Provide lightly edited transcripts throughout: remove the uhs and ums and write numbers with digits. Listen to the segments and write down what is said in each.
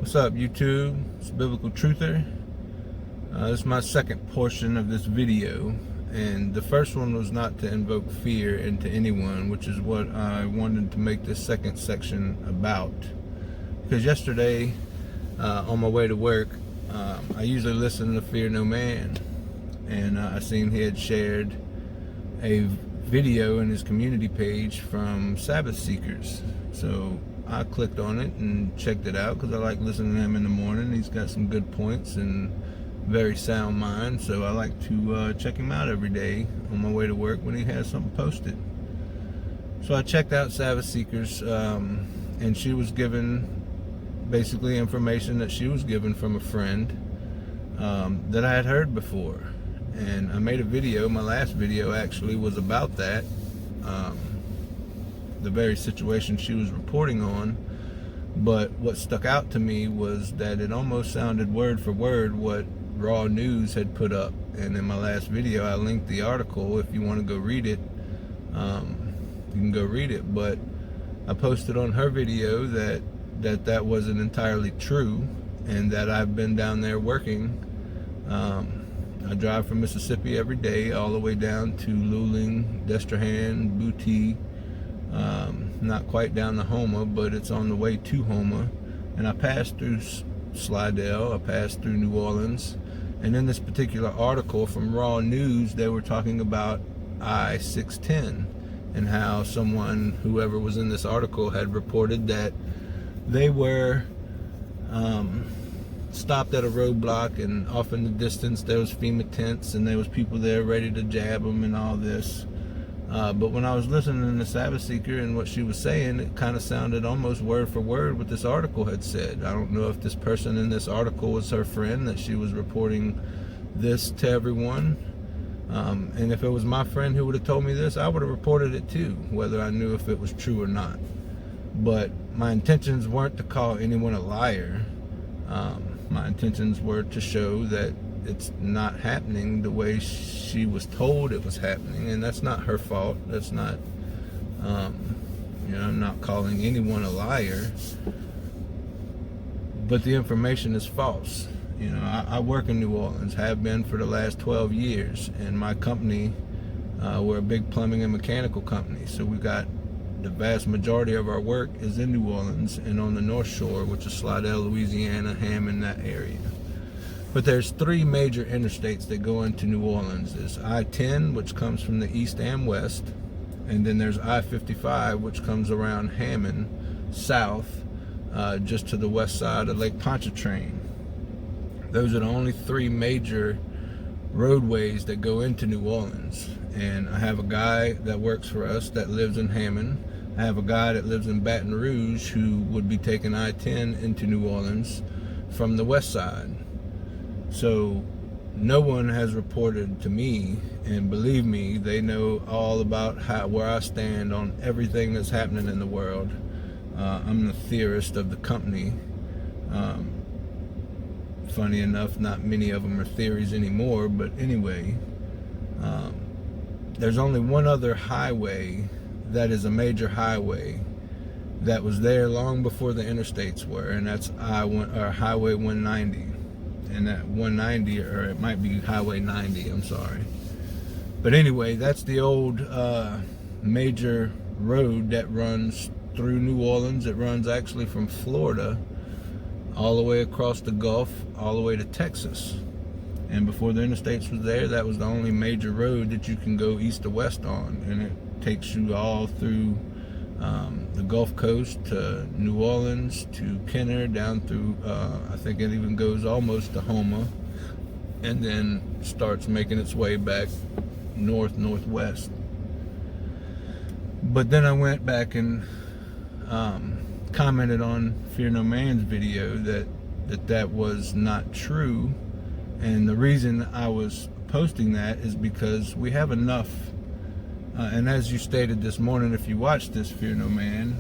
What's up, YouTube? It's Biblical Truther. This is my second portion of this video, and the first one was not to invoke fear into anyone, which is what I wanted to make this second section about. Because yesterday, on my way to work, I usually listen to Fear No Man, and I seen he had shared a video in his community page from Sabbath Seekers. So I clicked on it and checked it out because I like listening to him in the morning. He's got some good points and very sound mind, so I like to check him out every day on my way to work when he has something posted. So I checked out Sabbath Seekers, and she was given basically information that she was given from a friend that I had heard before. And I made a video. My last video actually was about that. The very situation she was reporting on, but what stuck out to me was that it almost sounded word for word what Raw News had put up. And in my last video I linked the article. If you want to go read it, you can go read it. But I posted on her video that wasn't entirely true, and that I've been down there working. I drive from Mississippi every day all the way down to Luling, Destrehan, Booty, not quite down to Houma, but it's on the way to Houma. And I passed through Slidell, I passed through New Orleans, and in this particular article from Raw News, they were talking about I-610 and how someone, whoever was in this article, had reported that they were stopped at a roadblock, and off in the distance there was FEMA tents and there was people there ready to jab them and all this. But when I was listening to Sabbath Seeker and what she was saying, it kind of sounded almost word for word what this article had said. I don't know if this person in this article was her friend, that she was reporting this to everyone. And if it was my friend who would have told me this, I would have reported it too, whether I knew if it was true or not. But my intentions weren't to call anyone a liar. My intentions were to show that it's not happening the way she was told it was happening, and that's not her fault. That's not, I'm not calling anyone a liar, but the information is false. I work in New Orleans, have been for the last 12 years, and my company, we're a big plumbing and mechanical company, so we got the vast majority of our work is in New Orleans and on the North Shore, which is Slidell, Louisiana, Hammond, that area. But there's three major interstates that go into New Orleans. There's I-10, which comes from the east and west, and then there's I-55, which comes around Hammond south, just to the west side of Lake Pontchartrain. Those are the only three major roadways that go into New Orleans. And I have a guy that works for us that lives in Hammond. I have a guy that lives in Baton Rouge who would be taking I-10 into New Orleans from the west side. So no one has reported to me, and believe me, they know all about where I stand on everything that's happening in the world. I'm the theorist of the company. Funny enough, not many of them are theories anymore, but anyway, there's only one other highway that is a major highway that was there long before the interstates were, and that's Highway 190. And that 190, or it might be Highway 90, I'm sorry. But anyway, that's the old major road that runs through New Orleans. It runs actually from Florida all the way across the Gulf, all the way to Texas. And before the interstates was there, that was the only major road that you can go east to west on. And it takes you all through the Gulf Coast to New Orleans, to Kenner, down through, I think it even goes almost to Houma, and then starts making its way back northwest. But then I went back and commented on Fear No Man's video that was not true. And the reason I was posting that is because we have enough, and as you stated this morning, if you watch this Fear No Man,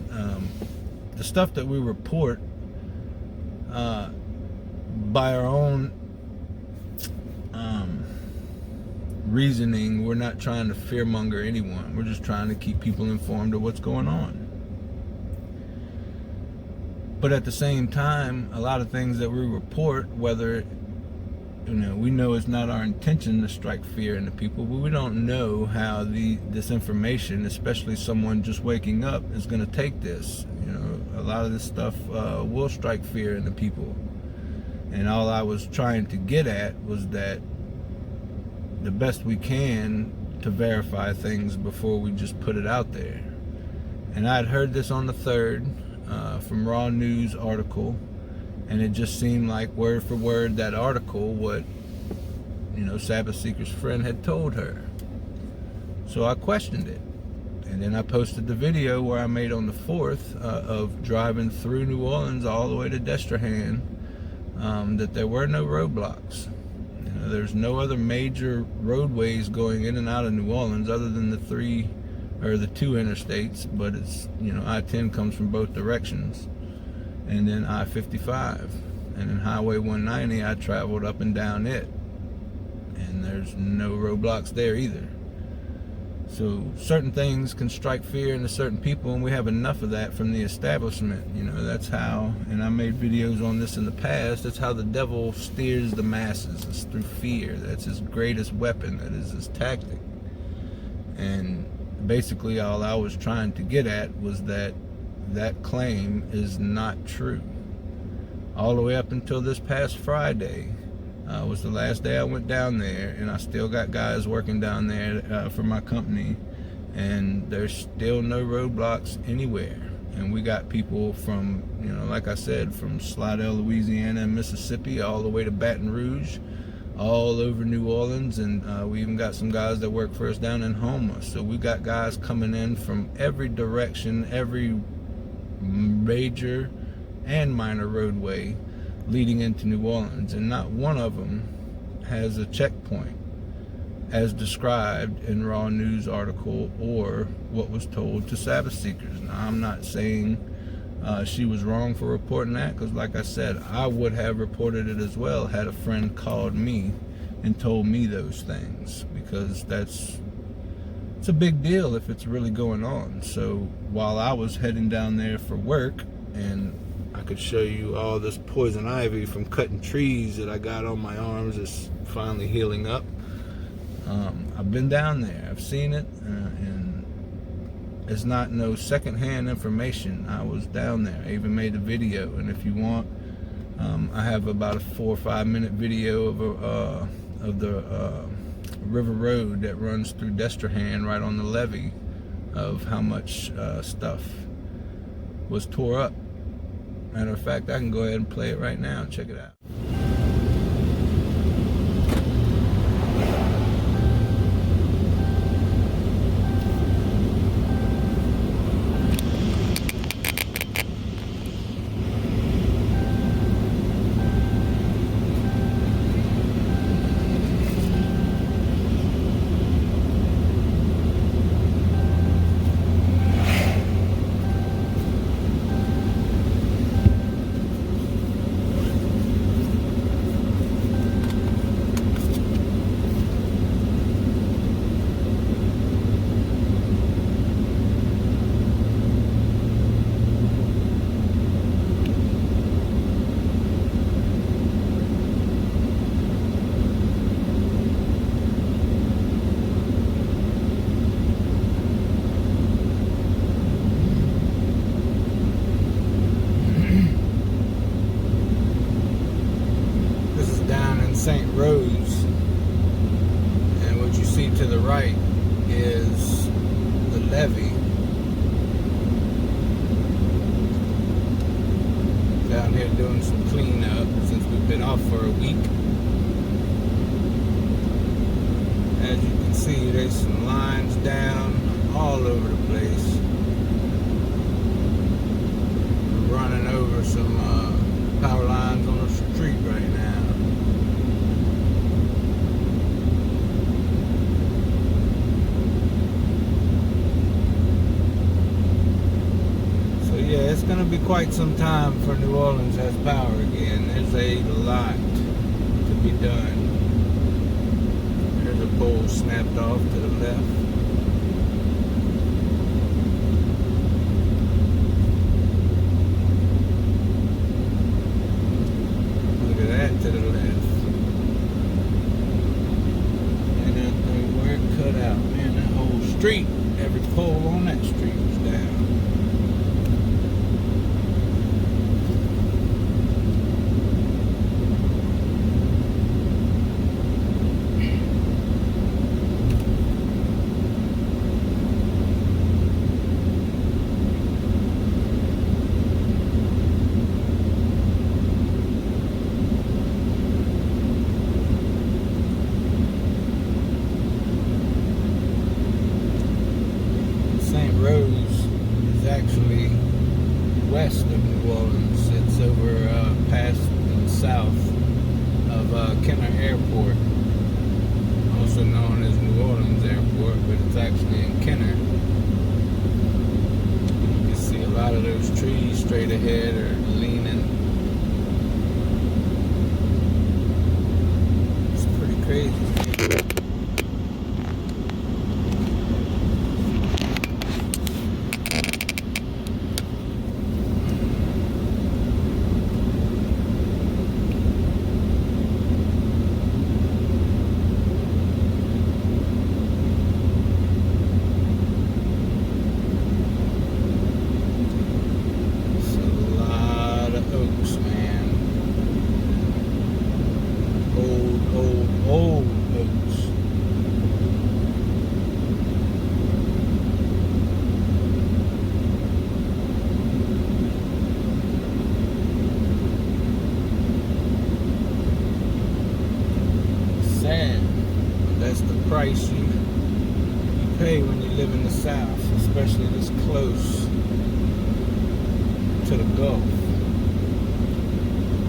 the stuff that we report by our own reasoning, we're not trying to fearmonger anyone. We're just trying to keep people informed of what's going on. But at the same time, a lot of things that we report, whether we know it's not our intention to strike fear into people, but we don't know how this information, especially someone just waking up, is going to take this. A lot of this stuff will strike fear into people. And all I was trying to get at was that the best we can to verify things before we just put it out there. And I'd heard this on the 3rd from Raw News article, and it just seemed like word for word that article what Sabbath Seeker's friend had told her. So I questioned it, and then I posted the video where I made on the 4th of driving through New Orleans all the way to Destrehan, that there were no roadblocks. There's no other major roadways going in and out of New Orleans other than the 2 interstates, but it's I-10 comes from both directions, and then I-55, and then Highway 190 I traveled up and down it, and there's no roadblocks there either. So certain things can strike fear into certain people, and we have enough of that from the establishment. That's how, and I made videos on this in the past, that's how the devil steers the masses. It's through fear. That's his greatest weapon. That is his tactic. And basically all I was trying to get at was that claim is not true. All the way up until this past Friday was the last day I went down there, and I still got guys working down there for my company, and there's still no roadblocks anywhere. And we got people from, like I said, from Slidell, Louisiana and Mississippi all the way to Baton Rouge, all over New Orleans, and we even got some guys that work for us down in Houma. So we got guys coming in from every direction, every major and minor roadway leading into New Orleans, and not one of them has a checkpoint as described in Raw News article or what was told to Sabbath Seekers. Now, I'm not saying she was wrong for reporting that, because like I said, I would have reported it as well had a friend called me and told me those things, because it's a big deal if it's really going on. So while I was heading down there for work, and I could show you all this poison ivy from cutting trees that I got on my arms is finally healing up. I've been down there, I've seen it, and it's not no secondhand information. I was down there, I even made a video, and if you want, I have about a 4 or 5 minute video of the river road that runs through Destrehan right on the levee, of how much stuff was tore up. Matter of fact, I can go ahead and play it right now and check it out. St. Rose, and what you see to the right is the levee. Down here doing some cleanup since we've been off for a week. As you can see, there's some lines down all over the place. We're running over some power lines on the street right now. Yeah, it's going to be quite some time for New Orleans has power again. There's a lot to be done. There's a pole snapped off to the left. It's over past and south of Kenner Airport, also known as New Orleans Airport, but it's actually in Kenner. You can see a lot of those trees straight ahead are leaning. It's pretty crazy. Old oaks. Sad, but that's the price you pay when you live in the South, especially this close to the Gulf.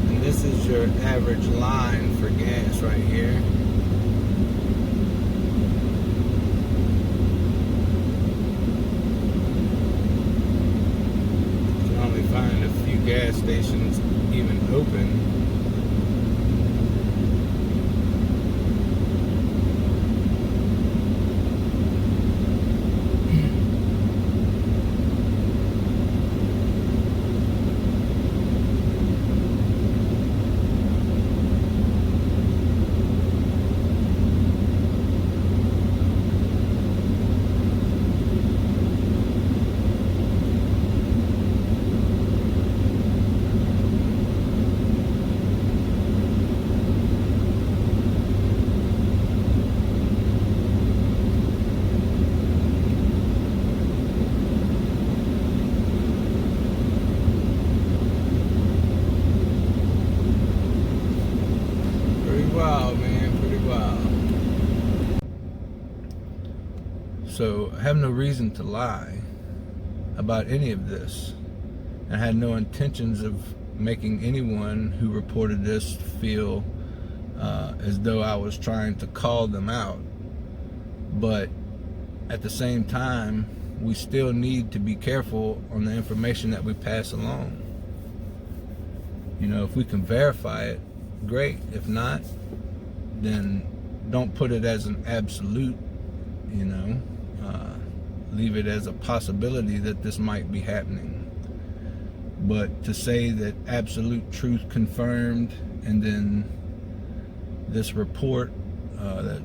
And this is your average line for gas right here. You can only find a few gas stations even open. Wild, man, pretty wild. So I have no reason to lie about any of this. I had no intentions of making anyone who reported this feel as though I was trying to call them out. But at the same time, we still need to be careful on the information that we pass along. You know, if we can verify it, great. If not, then don't put it as an absolute, you know. Leave it as a possibility that this might be happening. But to say that absolute truth confirmed and then this report that,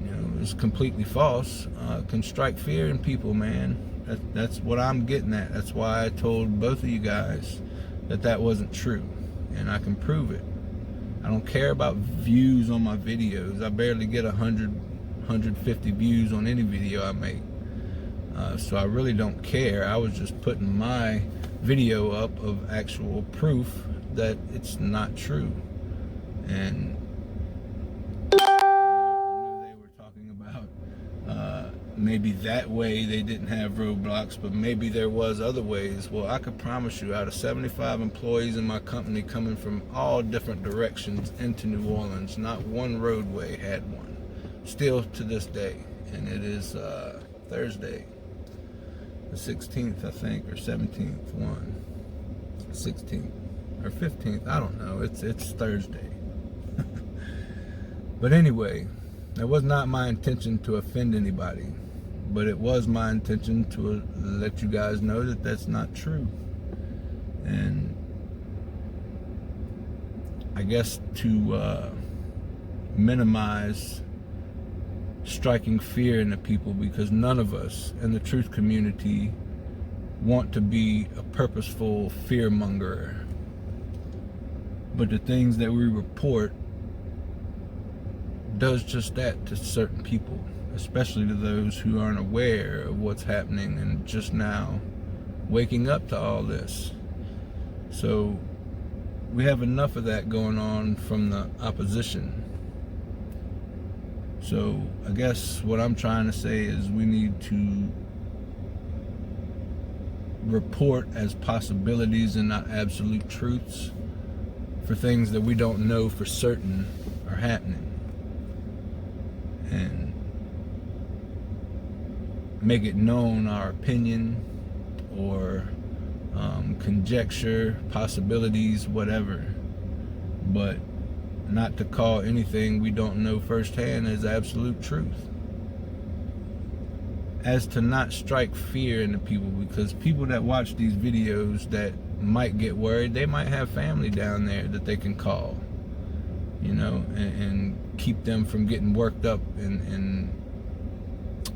you know, is completely false can strike fear in people, man. That's what I'm getting at. That's why I told both of you guys that wasn't true, and I can prove it. I don't care about views on my videos. I barely get 100, 150 views on any video I make. So I really don't care. I was just putting my video up of actual proof that it's not true. And I know they were talking about maybe that way they didn't have roadblocks, but maybe there was other ways. Well, I could promise you, out of 75 employees in my company coming from all different directions into New Orleans, not one roadway had one. Still to this day. And it is Thursday, the 16th, I think, or 17th, 16th or 15th, I don't know. It's Thursday. But anyway, it was not my intention to offend anybody, but it was my intention to let you guys know that that's not true. And I guess to minimize striking fear into people, because none of us in the truth community want to be a purposeful fear monger. But the things that we report does just that to certain people, especially to those who aren't aware of what's happening and just now waking up to all this. So we have enough of that going on from the opposition. So I guess what I'm trying to say is we need to report as possibilities and not absolute truths for things that we don't know for certain are happening, and make it known our opinion or conjecture, possibilities, whatever, but not to call anything we don't know firsthand as absolute truth. As to not strike fear into people, because people that watch these videos that might get worried, they might have family down there that they can call, and keep them from getting worked up and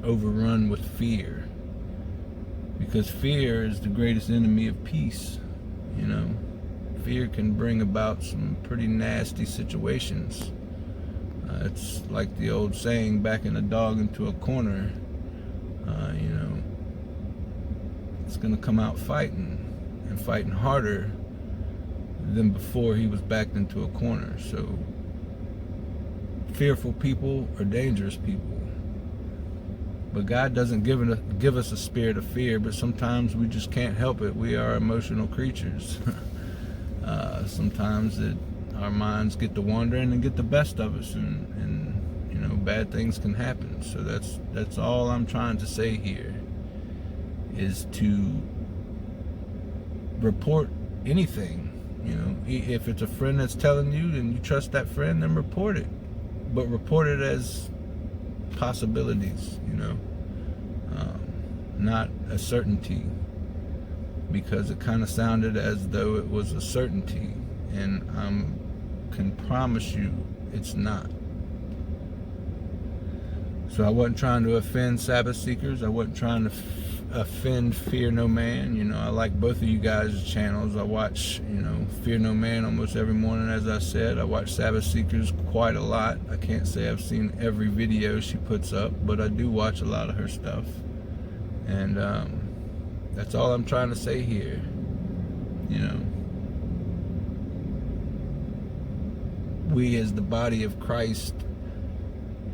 overrun with fear. Because fear is the greatest enemy of peace. Fear can bring about some pretty nasty situations. It's like the old saying, backing a dog into a corner, it's going to come out fighting, and fighting harder than before he was backed into a corner. So fearful people are dangerous people. But God doesn't give us a spirit of fear, but sometimes we just can't help it. We are emotional creatures. Sometimes our minds get to wandering and get the best of us, and bad things can happen. So that's all I'm trying to say here, is to report anything. If it's a friend that's telling you and you trust that friend, then report it. But report it as possibilities, not a certainty, because it kind of sounded as though it was a certainty, and I can promise you it's not. So I wasn't trying to offend Sabbath seekers. I wasn't trying to offend Fear No Man. I like both of you guys' channels. I watch, Fear No Man almost every morning, as I said. I watch Sabbath Seekers quite a lot. I can't say I've seen every video she puts up, but I do watch a lot of her stuff. And that's all I'm trying to say here. We as the body of Christ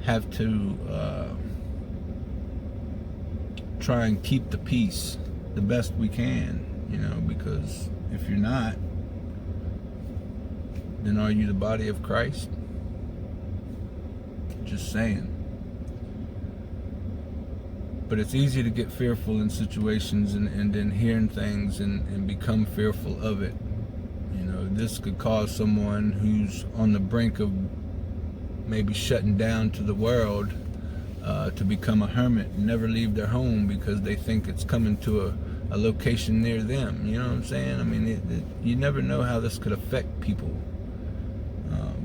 have to try and keep the peace the best we can, because if you're not, then are you the body of Christ? Just saying. But it's easy to get fearful in situations and then hearing things and become fearful of it. This could cause someone who's on the brink of maybe shutting down to the world to become a hermit and never leave their home because they think it's coming to a location near them. You know what I'm saying? I mean, you never know how this could affect people.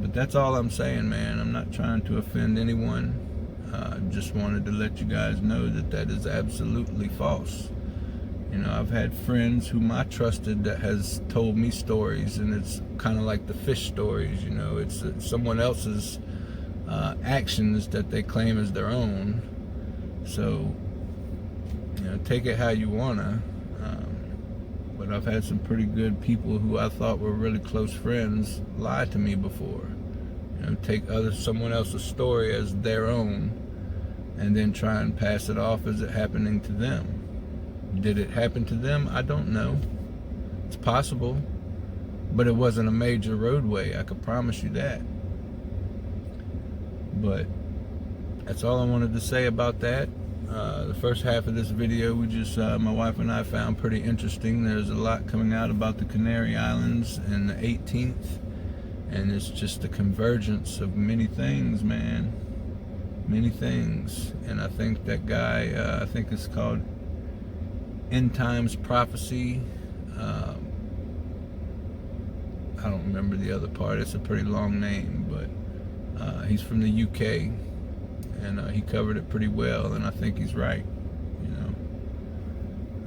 But that's all I'm saying, man. I'm not trying to offend anyone. Just wanted to let you guys know that is absolutely false. I've had friends whom I trusted that has told me stories, and it's kind of like the fish stories. It's someone else's actions that they claim as their own. So, take it how you wanna. But I've had some pretty good people who I thought were really close friends lie to me before. Take someone else's story as their own, and then try and pass it off as it happening to them. Did it happen to them? I don't know. It's possible, but it wasn't a major roadway, I could promise you that. But that's all I wanted to say about that. The first half of this video, my wife and I found pretty interesting. There's a lot coming out about the Canary Islands and the 18th, and it's just a convergence of many things, man. Many things. And I think that guy, I think it's called End Times Prophecy. I don't remember the other part. It's a pretty long name, but he's from the UK, and he covered it pretty well, and I think he's right.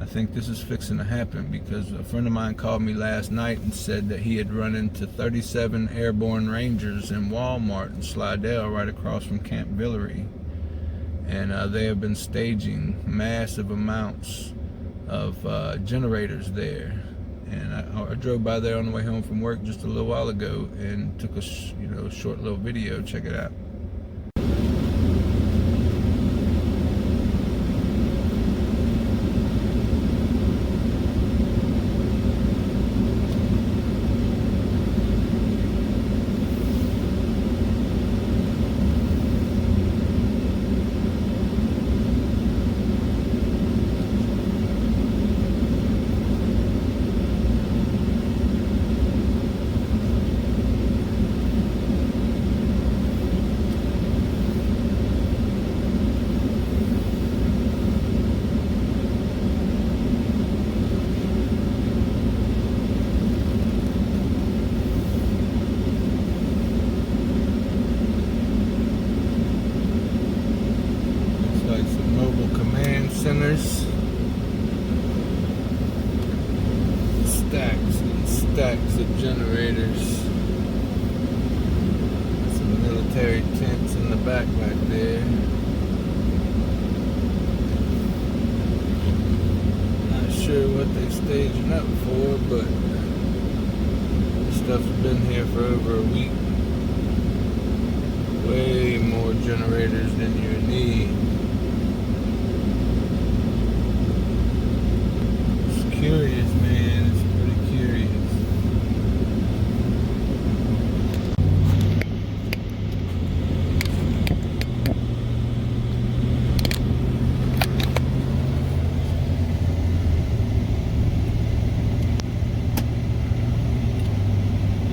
I think this is fixing to happen, because a friend of mine called me last night and said that he had run into 37 airborne Rangers in Walmart in Slidell, right across from Camp Villeray, and they have been staging massive amounts of generators there. And I drove by there on the way home from work just a little while ago and took a short little video. Check it out. the generators. Some military tents in the back there. Not sure what they're staging up for, but this stuff's been here for over a week. Way more generators than you need. It's curious, man. It's pretty curious.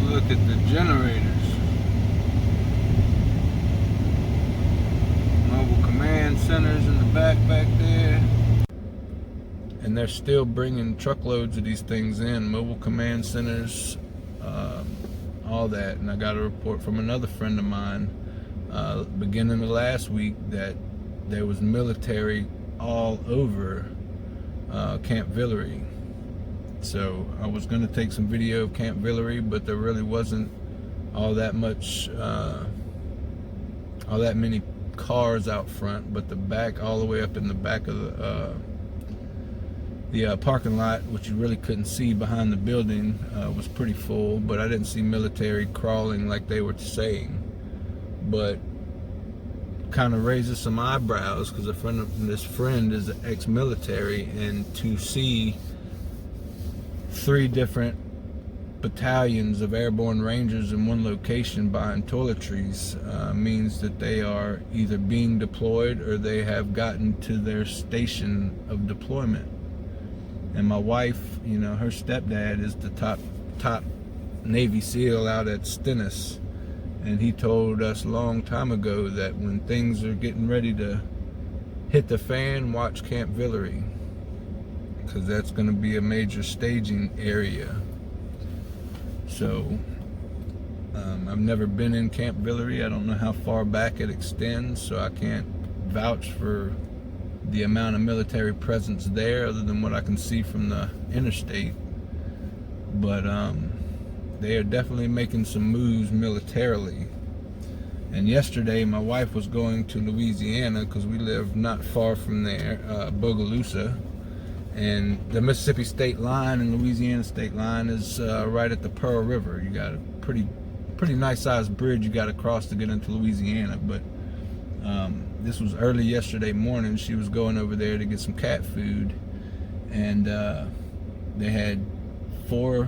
Look at the generators. Centers in the back there, and they're still bringing truckloads of these things in, mobile command centers, all that. And I got a report from another friend of mine beginning of last week that there was military all over Camp Villeray. So I was going to take some video of Camp Villeray, but there really wasn't all that much, all that many cars out front, but the back, all the way up in the back of the parking lot, which you really couldn't see behind the building, was pretty full. But I didn't see military crawling like they were saying. But kind of raises some eyebrows, because this friend is ex-military, and to see 3 different battalions of airborne rangers in one location buying toiletries means that they are either being deployed or they have gotten to their station of deployment. And my wife, you know, her stepdad is the top Navy SEAL out at Stennis, and he told us a long time ago that when things are getting ready to hit the fan, watch Camp Villeray, because that's going to be a major staging area. So I've never been in Camp Villeray. I don't know how far back it extends, so I can't vouch for the amount of military presence there other than what I can see from the interstate. But they are definitely making some moves militarily. And yesterday my wife was going to Louisiana, because we live not far from there, Bogalusa. And the Mississippi state line and Louisiana state line is right at the Pearl River. You got a pretty nice sized bridge you got to cross to get into Louisiana. But this was early yesterday morning. She was going over there to get some cat food, and they had 4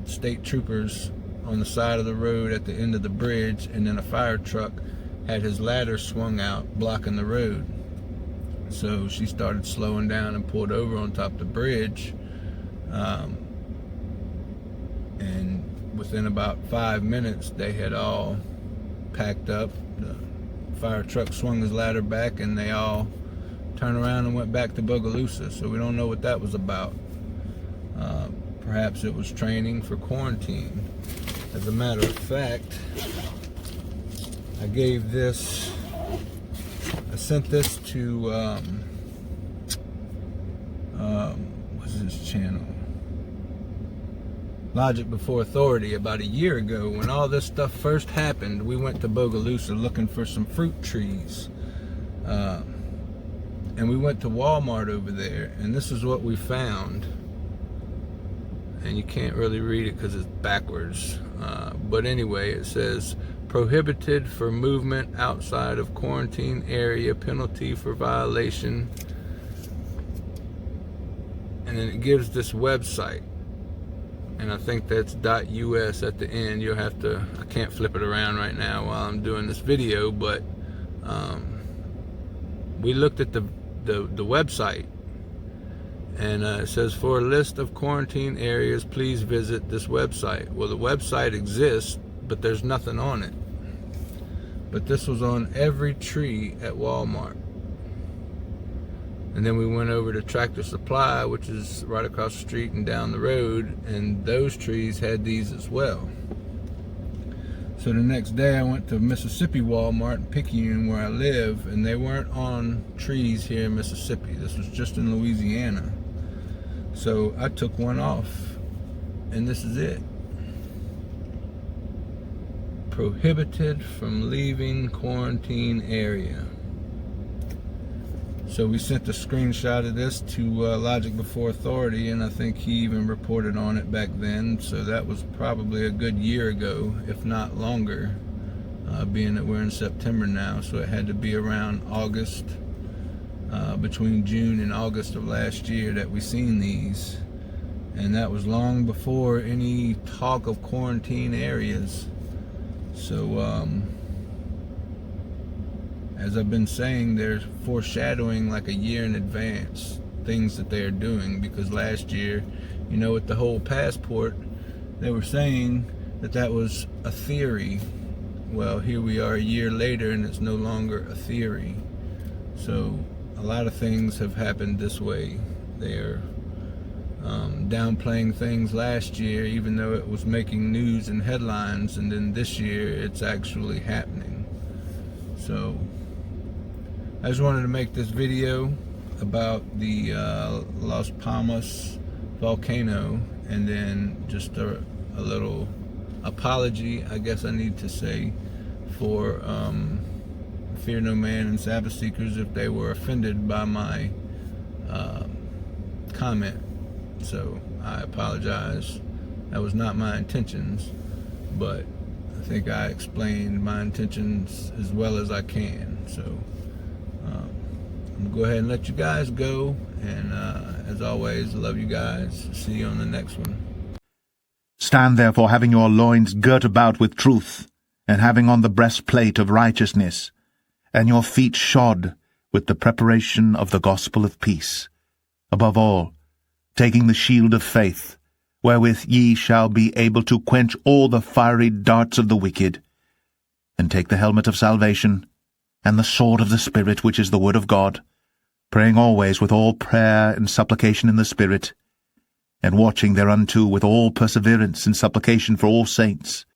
state troopers on the side of the road at the end of the bridge, and then a fire truck had his ladder swung out blocking the road. So she started slowing down and pulled over on top of the bridge, and within about 5 minutes they had all packed up. The fire truck swung his ladder back, and they all turned around and went back to Bogalusa. So we don't know what that was about. Perhaps it was training for quarantine. As a matter of fact, I sent this to what's his channel, Logic Before Authority, about a year ago. When all this stuff first happened, we went to Bogalusa looking for some fruit trees, and we went to Walmart over there, and this is what we found. And you can't really read it because it's backwards, but anyway, it says prohibited for movement outside of quarantine area, penalty for violation. And then it gives this website, and I think that's .us at the end. You'll have to, I can't flip it around right now while I'm doing this video, but we looked at the website, and it says, for a list of quarantine areas, please visit this website. Well, the website exists, but there's nothing on it. But this was on every tree at Walmart. And then we went over to Tractor Supply, which is right across the street and down the road, and those trees had these as well. So the next day I went to Mississippi Walmart in Picayune, where I live, and they weren't on trees here in Mississippi. This was just in Louisiana. So I took one off, and this is it. prohibited from leaving quarantine area. So we sent a screenshot of this to Logic Before Authority, and I think he even reported on it back then. So that was probably a good year ago, if not longer, being that we're in September now. So it had to be around August, between June and August of last year that we seen these. And that was long before any talk of quarantine areas. So as I've been saying, they're foreshadowing like a year in advance things that they're doing, because last year, you know, with the whole passport, they were saying that that was a theory. Well, here we are a year later and it's no longer a theory. So a lot of things have happened this way. They're downplaying things last year, even though it was making news and headlines, and then this year it's actually happening. So I just wanted to make this video about the Las Palmas volcano, and then just a little apology, I guess I need to say, for Fear No Man and Sabbath Seekers if they were offended by my comment. So I apologize. That was not my intentions, but I think I explained my intentions as well as I can. So I'm gonna go ahead and let you guys go, and as always, love you guys. See you on the next one. Stand therefore, having your loins girt about with truth, and having on the breastplate of righteousness, and your feet shod with the preparation of the gospel of peace. Above all, taking the shield of faith, wherewith ye shall be able to quench all the fiery darts of the wicked, and take the helmet of salvation, and the sword of the Spirit, which is the word of God, praying always with all prayer and supplication in the Spirit, and watching thereunto with all perseverance and supplication for all saints,